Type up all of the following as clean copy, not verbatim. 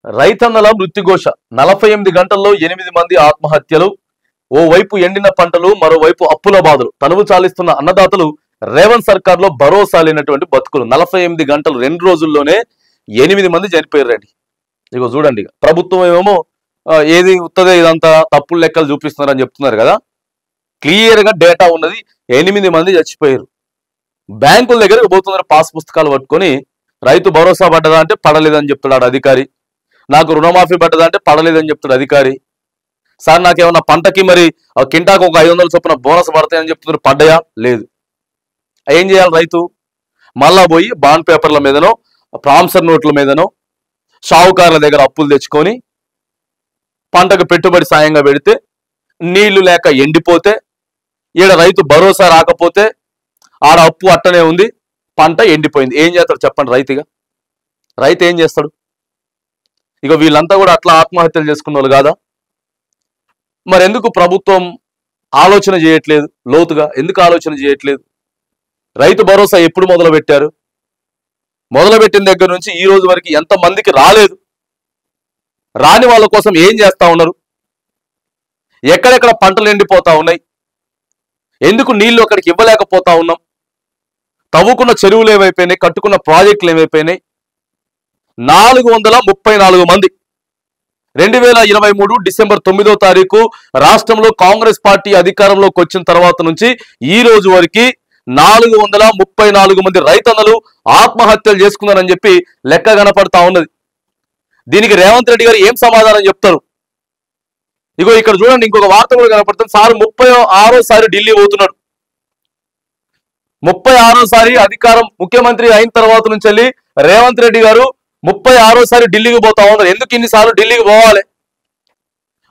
రైతన్నల మృత్యుఘోష 48 గంటల్లో 8 మంది ఆత్మహత్యలు. ఓవైపు ఎండిన పంటలు, మరోవైపు అప్పుల బాధలు. తనువు చాలిస్తున్న అన్నదాతలు రేవంత్ సర్కార్లో భరోసా లేనటువంటి బతుకులు. 48 గంటలు 2 రోజుల్లోనే 8 మంది చనిపోయారండి. ఇగో చూడండి, ప్రభుత్వం ఏమో ఏది ఉత్తదే ఇదంతా తప్పులు లెక్కలు చూపిస్తున్నారని చెప్తున్నారు కదా. క్లియర్ గా డేటా ఉన్నది. 8 మంది చచ్చిపోయారు. బ్యాంకుల దగ్గరకు పోతున్నారు పాస్ పుస్తకాలు పట్టుకొని. రైతు భరోసా పడ్డదా అంటే పడలేదని చెప్తున్నాడు అధికారి. నాకు రుణమాఫీ పడ్డదా అంటే పడలేదని చెప్తాడు అధికారి. సార్ నాకేమన్నా పంటకి మరి కింటాకు ఒక 500 చొప్పున బోనస్ పడతాయని చెప్తున్నారు, పడ్డాయా? లేదు. ఏం చేయాలి రైతు? మళ్ళా పోయి బాండ్ పేపర్ల మీదనో, ప్రామిసర్ నోట్ల మీదనో, షావుకారుల దగ్గర అప్పులు తెచ్చుకొని పంటకు పెట్టుబడి సాయంగా పెడితే, నీళ్లు లేక ఎండిపోతే, ఈడ రైతు భరోసా రాకపోతే ఆడ అప్పు అట్టనే ఉంది, పంట ఎండిపోయింది. ఏం చేస్తాడు చెప్పండి రైతుగా? రైతు ఏం చేస్తాడు? ఇక వీళ్ళంతా కూడా అట్లా ఆత్మహత్యలు చేసుకున్న వాళ్ళు కాదా? మరి ఎందుకు ప్రభుత్వం ఆలోచన చేయట్లేదు? లోతుగా ఎందుకు ఆలోచన చేయట్లేదు? రైతు భరోసా ఎప్పుడు మొదలు పెట్టారు? మొదలుపెట్టిన దగ్గర నుంచి ఈ రోజు వరకు ఎంత మందికి రాలేదు? రాని వాళ్ళ కోసం ఏం చేస్తా ఉన్నారు? ఎక్కడెక్కడ పంటలు ఎండిపోతా ఉన్నాయి? ఎందుకు నీళ్లు అక్కడికి ఇవ్వలేకపోతా ఉన్నాం? తవ్వుకున్న చెరువులు ఏమైపోయినాయి? కట్టుకున్న ప్రాజెక్టులు ఏమైపోయినాయి? 434 మంది 2023 డిసెంబర్ 9వ తారీఖు రాష్ట్రంలో కాంగ్రెస్ పార్టీ అధికారంలోకి వచ్చిన తర్వాత నుంచి ఈ రోజు వరకు 434 మంది రైతన్నలు ఆత్మహత్యలు చేసుకున్నారని చెప్పి లెక్క కనపడతా ఉన్నది. దీనికి రేవంత్ రెడ్డి గారు ఏం సమాధానం చెప్తారు? ఇగో ఇక్కడ చూడండి, ఇంకొక వార్త కూడా కనపడుతుంది. సార్ 36సారి ఢిల్లీ పోతున్నాడు. 36సారి అధికారం ముఖ్యమంత్రి అయిన తర్వాత నుంచి వెళ్ళి రేవంత్ రెడ్డి గారు 36సారి ఢిల్లీకి పోతా ఉన్నారు. ఎందుకు ఇన్నిసార్లు ఢిల్లీకి పోవాలి?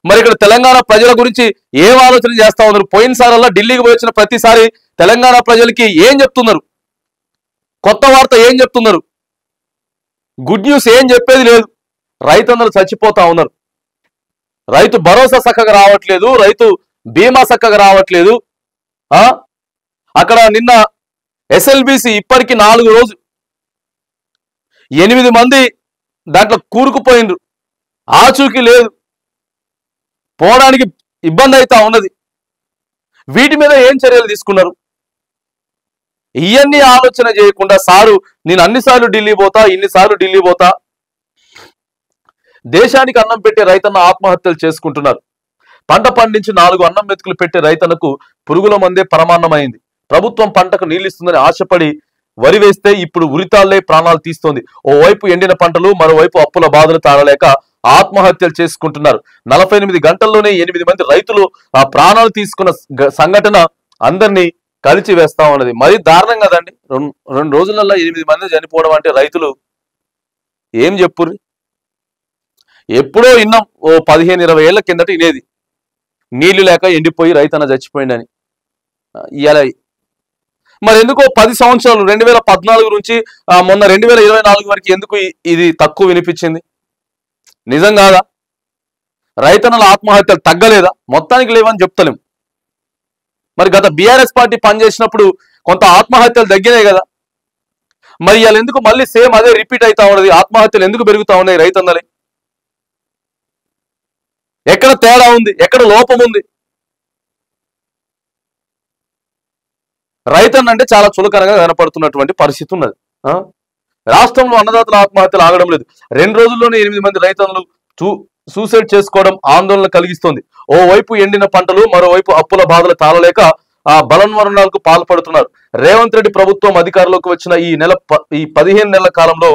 మరి ఇక్కడ తెలంగాణ ప్రజల గురించి ఏం ఆలోచన చేస్తా ఉన్నారు? పోయినసారల్లా ఢిల్లీకి పోయి వచ్చిన ప్రతిసారి తెలంగాణ ప్రజలకి ఏం చెప్తున్నారు? కొత్త వార్త ఏం చెప్తున్నారు? గుడ్ న్యూస్ ఏం చెప్పేది లేదు. రైతన్నలు చచ్చిపోతా ఉన్నారు. రైతు భరోసా చక్కగా రావట్లేదు, రైతు బీమా చక్కగా రావట్లేదు. అక్కడ నిన్న ఎస్ఎల్బిసి ఇప్పటికి 4 రోజులు 8 మంది దాంట్లో కూరుకుపోయిండ్రు. ఆచూకీ లేదు, పోవడానికి ఇబ్బంది అవుతా ఉన్నది. వీటి మీద ఏం చర్యలు తీసుకున్నారు? ఇవన్నీ ఆలోచన చేయకుండా సారు నేను అన్నిసార్లు ఢిల్లీ పోతా, ఇన్నిసార్లు ఢిల్లీ పోతా. దేశానికి అన్నం పెట్టే రైతన్న ఆత్మహత్యలు చేసుకుంటున్నారు. పంట పండించి 4 అన్నం మెతుకులు పెట్టే రైతన్నకు పురుగుల మందే పరమాన్నమైంది. ప్రభుత్వం పంటకు నీళ్ళిస్తుందని ఆశపడి వరి వేస్తే ఇప్పుడు ఉరితాళ్లే ప్రాణాలు తీస్తోంది. ఓవైపు ఎండిన పంటలు, మరోవైపు అప్పుల బాధలు తాళలేక ఆత్మహత్యలు చేసుకుంటున్నారు. 48 గంటల్లోనే 8 మంది రైతులు ఆ ప్రాణాలు తీసుకున్న సంఘటన అందరినీ కలిచి వేస్తా ఉన్నది. మరీ దారుణం కదండి. 2 రోజులలో 8 మంది చనిపోవడం అంటే రైతులు ఏం చెప్పుర్రి? ఎప్పుడో విన్నాం, ఓ 15-20 ఏళ్ల కిందట ఇనేది, నీళ్లు లేక ఎండిపోయి రైతన్న చచ్చిపోయిందని. ఇలా మరి ఎందుకో 10 సంవత్సరాలు 2014 నుంచి మొన్న 2024 వరకు ఎందుకు ఇది తక్కువ వినిపించింది? నిజం కాదా? రైతన్నల ఆత్మహత్యలు తగ్గలేదా? మొత్తానికి లేవని చెప్తలేం. మరి గత బీఆర్ఎస్ పార్టీ పనిచేసినప్పుడు కొంత ఆత్మహత్యలు తగ్గినాయి కదా. మరి ఇవాళ ఎందుకు మళ్ళీ సేమ్ అదే రిపీట్ అవుతా ఉన్నది? ఆత్మహత్యలు ఎందుకు పెరుగుతా ఉన్నాయి రైతన్నలే? ఎక్కడ తేడా ఉంది? ఎక్కడ లోపం ఉంది? రైతన్న అంటే చాలా చులకనగా కనపడుతున్నటువంటి పరిస్థితి ఉన్నది. రాష్ట్రంలో అన్నదాతల ఆత్మహత్యలు ఆగడం లేదు. 2 రోజుల్లోనే 8 మంది రైతన్నలు సూసైడ్ చేసుకోవడం ఆందోళన కలిగిస్తోంది. ఓవైపు ఎండిన పంటలు, మరోవైపు అప్పుల బాధలు తాళలేక బలన్మరణాలకు పాల్పడుతున్నారు. రేవంత్ రెడ్డి ప్రభుత్వం అధికారంలోకి వచ్చిన ఈ 15 నెలల కాలంలో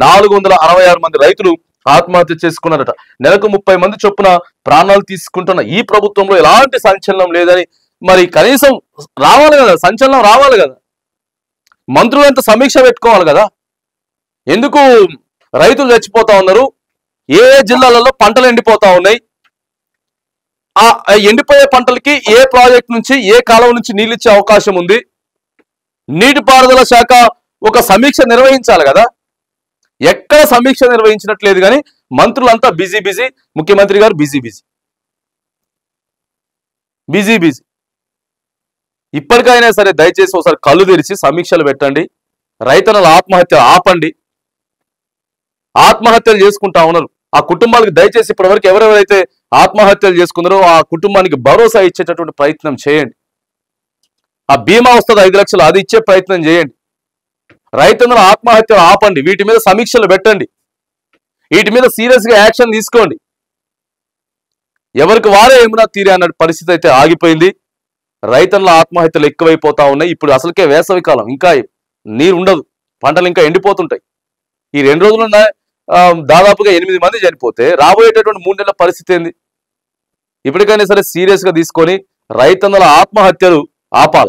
466 మంది రైతులు ఆత్మహత్య చేసుకున్నారట. నెలకు 30 మంది చొప్పున ప్రాణాలు తీసుకుంటున్న ఈ ప్రభుత్వంలో ఎలాంటి సంచలనం లేదని, మరి కనీసం రావాలి కదా, సంచలనం రావాలి కదా. మంత్రులు ఎంత సమీక్ష పెట్టుకోవాలి కదా. ఎందుకు రైతులు చచ్చిపోతా ఉన్నారు? ఏ జిల్లాలలో పంటలు ఎండిపోతా ఉన్నాయి? ఆ ఎండిపోయే పంటలకి ఏ ప్రాజెక్ట్ నుంచి, ఏ కాలువ నుంచి నీళ్ళు ఇచ్చే అవకాశం ఉంది? నీటిపారుదల శాఖ ఒక సమీక్ష నిర్వహించాలి కదా. ఎక్కడ సమీక్ష నిర్వహించినట్లేదు కానీ మంత్రులంతా బిజీ, ముఖ్యమంత్రి గారు బిజీ. ఇప్పటికైనా సరే దయచేసి ఒకసారి కళ్ళు తెరిచి సమీక్షలు పెట్టండి. రైతన్నల ఆత్మహత్య ఆపండి. ఆత్మహత్యలు చేసుకుంటా ఉన్నారు. ఆ కుటుంబాలకు దయచేసి ఇప్పటివరకు ఎవరెవరైతే ఆత్మహత్యలు చేసుకున్నారో ఆ కుటుంబానికి భరోసా ఇచ్చేటటువంటి ప్రయత్నం చేయండి. ఆ బీమా వస్తుంది 5 లక్షలు, అది ఇచ్చే ప్రయత్నం చేయండి. రైతన్నల ఆత్మహత్యలు ఆపండి. వీటి మీద సమీక్షలు పెట్టండి. వీటి మీద సీరియస్ గా యాక్షన్ తీసుకోండి. ఎవరికి వారే ఏమన్నా తీరే అన్న పరిస్థితి అయితే ఆగిపోయింది. రైతన్నల ఆత్మహత్యలు ఎక్కువైపోతా ఉన్నాయి. ఇప్పుడు అసలుకే వేసవి కాలం, ఇంకా నీరు ఉండదు, పంటలు ఇంకా ఎండిపోతుంటాయి. ఈ 2 రోజులున్న దాదాపుగా 8 మంది చనిపోతే రాబోయేటటువంటి 3 నెలల పరిస్థితి ఏంది? ఇప్పటికైనా సరే సీరియస్ గా తీసుకొని రైతన్నల ఆత్మహత్యలు ఆపాల.